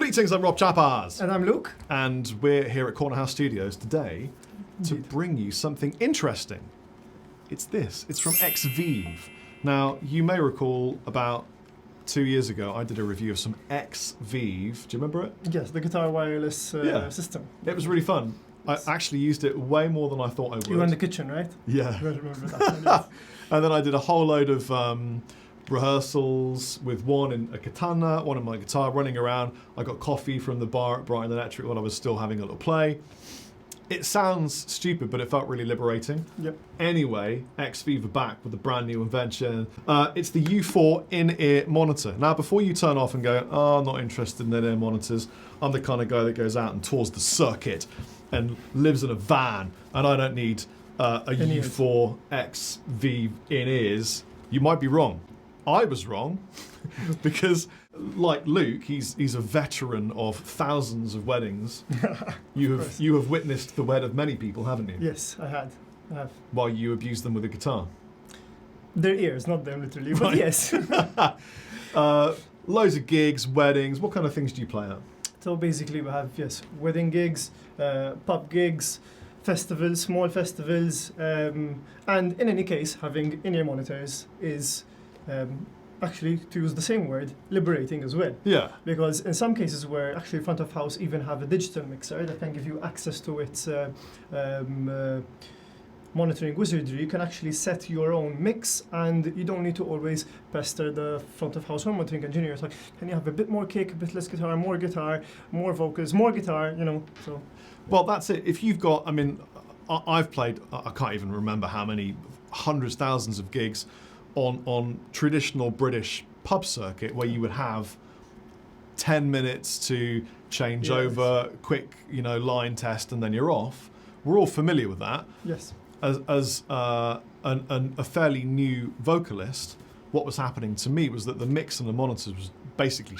Greetings, I'm Rob Chappers. And I'm Luke. And we're here at Corner House Studios today to bring you something interesting. It's this. It's from Xvive. Now, you may recall about 2 years ago, I did a review of some Xvive. Do you remember it? Yes, the guitar wireless system. It was really fun. Yes. I actually used it way more than I thought I would. You were in the kitchen, right? Yeah. I remember that. And then I did a whole load of rehearsals with one in a katana, one in my guitar, running around. I got coffee from the bar at Brighton Electric when I was still having a little play. It sounds stupid, but it felt really liberating. Yep. Anyway, Xvive are back with a brand new invention. It's the U4 in-ear monitor. Now, before you turn off and go, oh, I'm not interested in in-ear monitors, I'm the kind of guy that goes out and tours the circuit and lives in a van, and I don't need a U4 Xvive in-ears. You might be wrong. I was wrong, because like Luke, he's a veteran of thousands of weddings. You have witnessed the wed of many people, haven't you? Yes, I have. While you abuse them with a guitar. Their ears, not them literally, but right. Yes. Loads of gigs, weddings. What kind of things do you play at? So basically we have, wedding gigs, pub gigs, festivals, small festivals, and in any case, having in-ear monitors is actually, to use the same word, liberating as well. Yeah. Because in some cases where actually front of house even have a digital mixer that can give you access to its monitoring wizardry, you can actually set your own mix and you don't need to always pester the front of house monitoring engineer. It's like, can you have a bit more kick, a bit less guitar, more vocals, more guitar, so. Well, that's it. If you've got, I've played, I can't even remember how many, hundreds, thousands of gigs on traditional British pub circuit where you would have 10 minutes to change over, quick, line test, and then you're off. We're all familiar with that. Yes. As a fairly new vocalist, what was happening to me was that the mix and the monitors was basically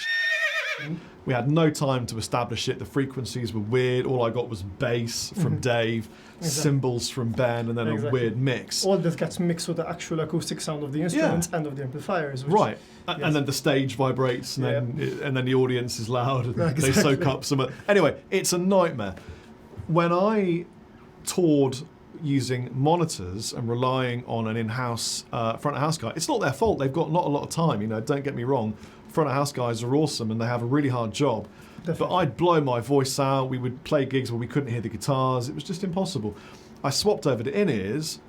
we had no time to establish it. The frequencies were weird. All I got was bass from Dave, cymbals from Ben, and then a weird mix. All that gets mixed with the actual acoustic sound of the instruments and of the amplifiers. Which, and then the stage vibrates, and then the audience is loud, and they soak up some. Anyway, it's a nightmare. When I toured using monitors and relying on an in-house front of house guy, it's not their fault. They've got not a lot of time. Don't get me wrong. Front of house guys are awesome and they have a really hard job. Definitely. But I'd blow my voice out. We would play gigs where we couldn't hear the guitars. It was just impossible. I swapped over to in-ears.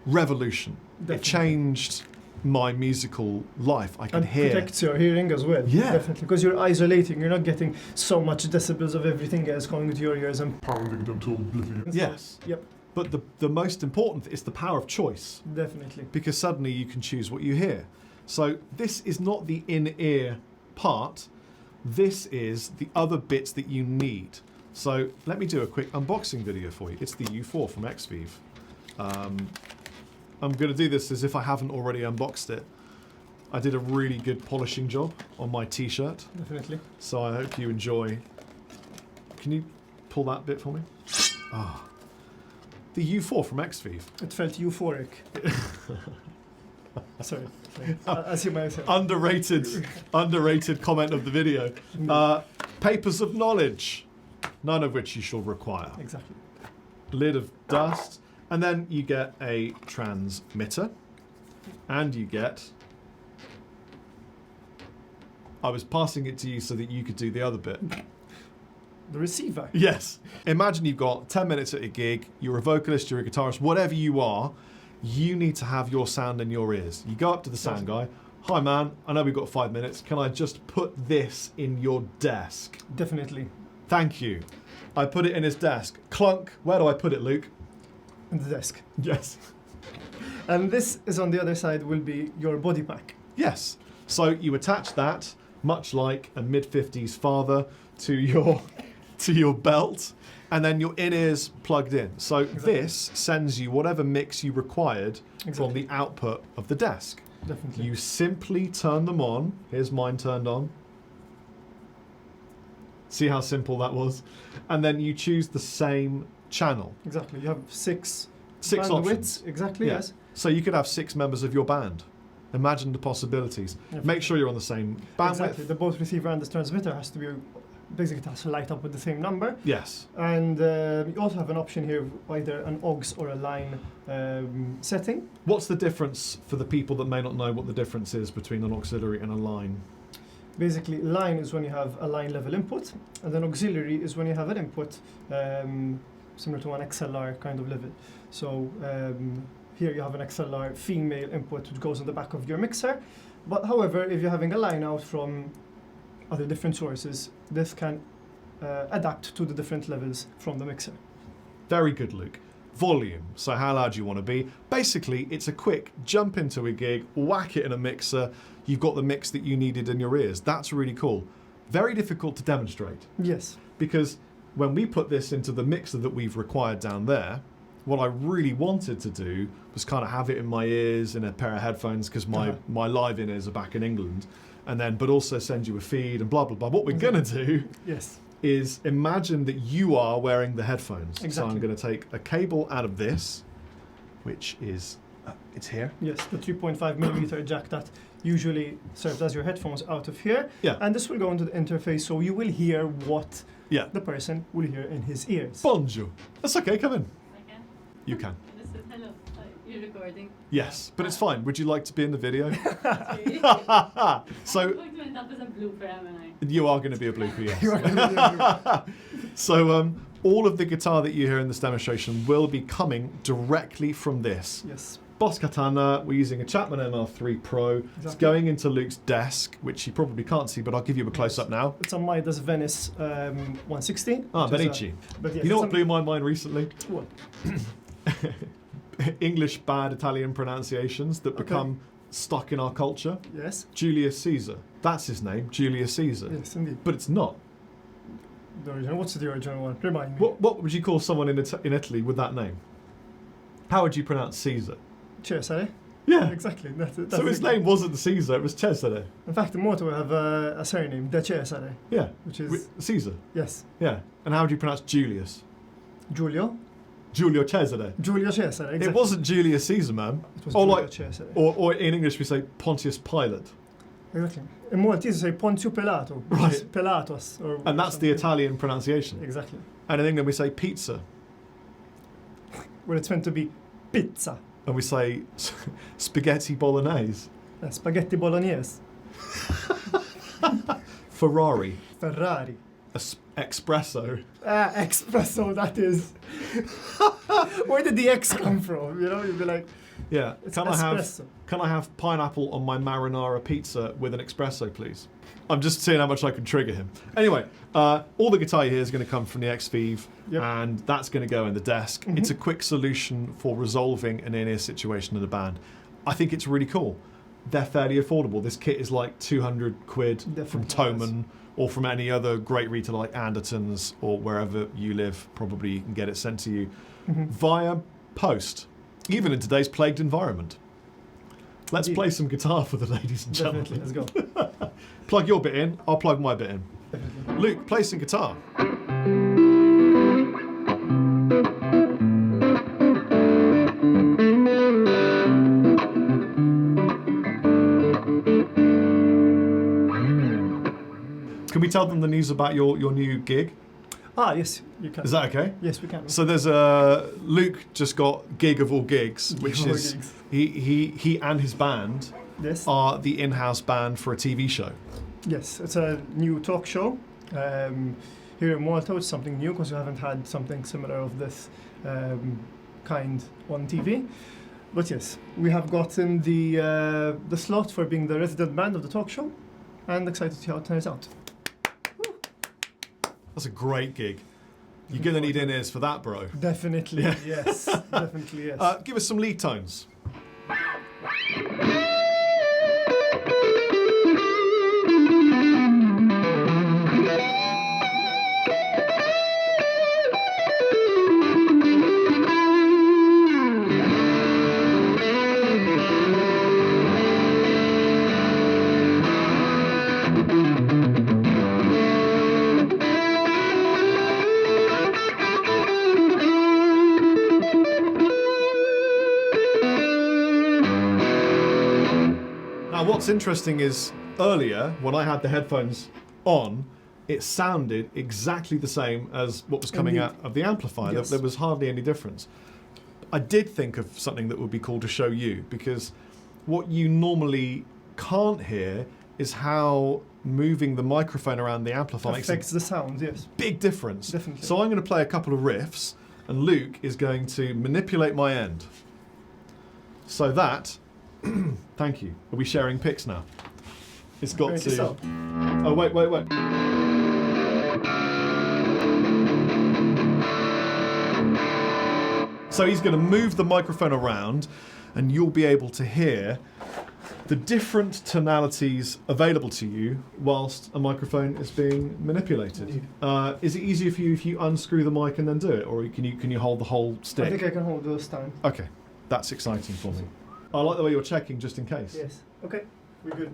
Revolution. Definitely. It changed my musical life. I could hear. Protects your hearing as well. Yeah. Definitely. Because you're isolating. You're not getting so much decibels of everything else coming into your ears and pounding them to oblivion. Yes. Yep. But the most important is the power of choice. Definitely. Because suddenly you can choose what you hear. So this is not the in-ear part. This is the other bits that you need. So let me do a quick unboxing video for you. It's the U4 from Xvive. I'm going to do this as if I haven't already unboxed it. I did a really good polishing job on my t-shirt. Definitely. So I hope you enjoy. Can you pull that bit for me? Ah. The U4 from Xvive. It felt euphoric. Sorry. I see myself. Underrated comment of the video. Papers of knowledge, none of which you shall require. Exactly. Lid of dust, and then you get a transmitter, and you get. I was passing it to you so that you could do the other bit. The receiver. Yes. Imagine you've got 10 minutes at a gig, you're a vocalist, you're a guitarist, whatever you are, you need to have your sound in your ears. You go up to the sound guy, hi man, I know we've got 5 minutes, can I just put this in your desk? Definitely. Thank you. I put it in his desk. Clunk, where do I put it, Luke? In the desk. Yes. And this is on the other side will be your body pack. Yes. So you attach that, much like a mid-50s father, to your belt, and then your in-ears plugged in. So this sends you whatever mix you required from the output of the desk. Definitely. You simply turn them on. Here's mine turned on. See how simple that was? And then you choose the same channel. Exactly. You have six options. Exactly, yes. So you could have 6 members of your band. Imagine the possibilities. Make sure you're on the same bandwidth. Exactly. The both receiver and the transmitter has to be basically it has to light up with the same number. Yes. And you also have an option here, either an aux or a line setting. What's the difference for the people that may not know what the difference is between an auxiliary and a line? Basically, line is when you have a line level input, and then auxiliary is when you have an input similar to an XLR kind of level. So here you have an XLR female input which goes on the back of your mixer. But however, if you're having a line out from other different sources, this can adapt to the different levels from the mixer. Very good, Luke. Volume. So how loud do you want to be? Basically, it's a quick jump into a gig, whack it in a mixer. You've got the mix that you needed in your ears. That's really cool. Very difficult to demonstrate. Yes. Because when we put this into the mixer that we've required down there, what I really wanted to do was kind of have it in my ears in a pair of headphones, because my live in-ears are back in England, and then but also send you a feed and blah blah blah. What we're gonna do is imagine that you are wearing the headphones. Exactly. So I'm going to take a cable out of this, which is it's here. Yes, the 3.5 millimeter jack that usually serves as your headphones out of here. Yeah. And this will go into the interface, so you will hear what Yeah. the person will hear in his ears. Bonjour. That's okay. Come in. I can. You can. I just said hello. You're recording. Yes, but it's fine. Would you like to be in the video? So I'm going to end up as a blooper, haven't I? you are going to be a blooper, yes. You are gonna be a So all of the guitar that you hear in this demonstration will be coming directly from this. Yes. Boss Katana, we're using a Chapman ML3 Pro. It's Exactly. going into Luke's desk, which you probably can't see, but I'll give you a close-up now. It's a Midas Venice 160. Ah, which is Benici. but yes, You know it's what blew my mind recently? What? English bad Italian pronunciations that Okay. become stuck in our culture. Yes. Julius Caesar. That's his name, Julius Caesar. Yes, indeed. But it's not. The original. What's the original one? Remind me. What would you call someone in Italy with that name? How would you pronounce Caesar? Cesare. Yeah. Exactly. That's So his name wasn't Caesar, it was Cesare. In fact, the motto will have a surname, De Cesare, Yeah. which is Caesar. yes, Yeah. And how would you pronounce Julius? Giulio. Giulio Cesare. Giulio Cesare. Exactly. It wasn't Julius Caesar, man. It was Or Giulio like, Cesare. or in English we say Pontius Pilate. Exactly. In Maltese, say Ponzio Pelato. which Right. is Pelatos. And that's the something. Italian pronunciation. Exactly. And in England we say pizza. Where it's meant to be pizza. And we say spaghetti bolognese. Spaghetti bolognese. Ferrari. Ferrari. Espresso. Espresso, that is. Where did the X come from? You know, you'd be like, Yeah. it's Can espresso. I have pineapple on my marinara pizza with an espresso, please? I'm just seeing how much I can trigger him. Anyway, all the guitar you hear is going to come from the Xvive, Yep. and that's going to go in the desk. Mhm. It's a quick solution for resolving an in-ear situation in a band. I think it's really cool. They're fairly affordable. This kit is like 200 quid from Definitely Thomann or from any other great retailer like Andertons or wherever you live. Probably you can get it sent to you Mhm. via post, even in today's plagued environment. Let's Indeed. play some guitar for the ladies and Definitely, gentlemen. let's go. Plug your bit in, I'll plug my bit in. Definitely. Luke, play some guitar. Can we tell them the news about your new gig? Ah, yes, you can. Is that okay? Yes, we can. So there's Luke just got gig of all gigs, which Gig of all is gigs. he and his band Yes. are the in-house band for a TV show. Yes, it's a new talk show. Here in Malta, it's something new because we haven't had something similar of this kind on TV. But yes, we have gotten the slot for being the resident band of the talk show, and excited to see how it turns out. That's a great gig. You're going to need in-ears for that, bro. Definitely, Yeah. yes. Definitely, yes. Give us some lead tones. Now, what's interesting is earlier, when I had the headphones on, it sounded exactly the same as what was coming Indeed. out of the amplifier. Yes. There was hardly any difference. I did think of something that would be cool to show you, because what you normally can't hear is how moving the microphone around the amplifier makes Affects the sound, yes. big difference. Definitely. So I'm going to play a couple of riffs, and Luke is going to manipulate my end. So that, thank you. Are we sharing pics now? It's got Very to. so. Oh wait. So he's going to move the microphone around, and you'll be able to hear the different tonalities available to you whilst a microphone is being manipulated. Is it easier for you if you unscrew the mic and then do it, or can you hold the whole stick? I think I can hold those down. Okay, that's exciting for me. I like the way you're checking just in case. Yes. Okay, we're good.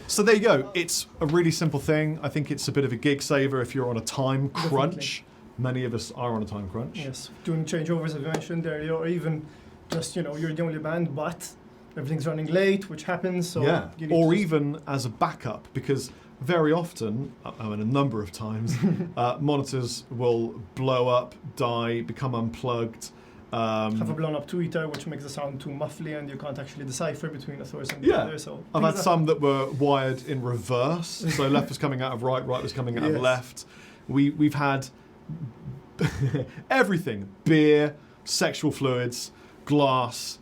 So there you go. It's a really simple thing. I think it's a bit of a gig saver if you're on a time crunch. Many of us are on a time crunch. Yes, doing changeovers as you mentioned earlier, or even just, you're the only band, but everything's running late, which happens, so Yeah, you need or to even as a backup, because very often, I mean a number of times, monitors will blow up, die, become unplugged. have a blown up tweeter, which makes the sound too muffly, and you can't actually decipher between a source and the Yeah, other. So I've things had some that were wired in reverse, so left was coming out of right, right was coming out of Yes. left. We've had everything: beer, sexual fluids, glass,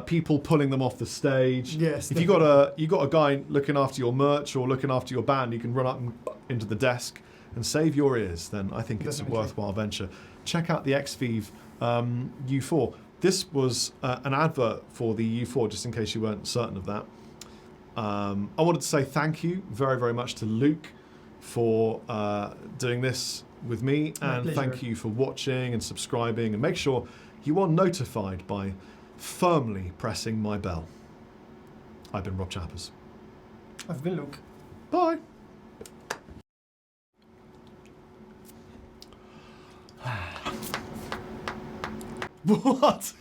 people pulling them off the stage. Yes, If you got a guy looking after your merch or looking after your band, you can run up into the desk and save your ears. Then I think it's Definitely. a worthwhile venture. Check out the Xvive U4. This was an advert for the U4, just in case you weren't certain of that. I wanted to say thank you very, very much to Luke for doing this with me, My and pleasure. thank you for watching and subscribing, and make sure you are notified by firmly pressing my bell. I've been Rob Chappers. I've been Luke. Bye. What?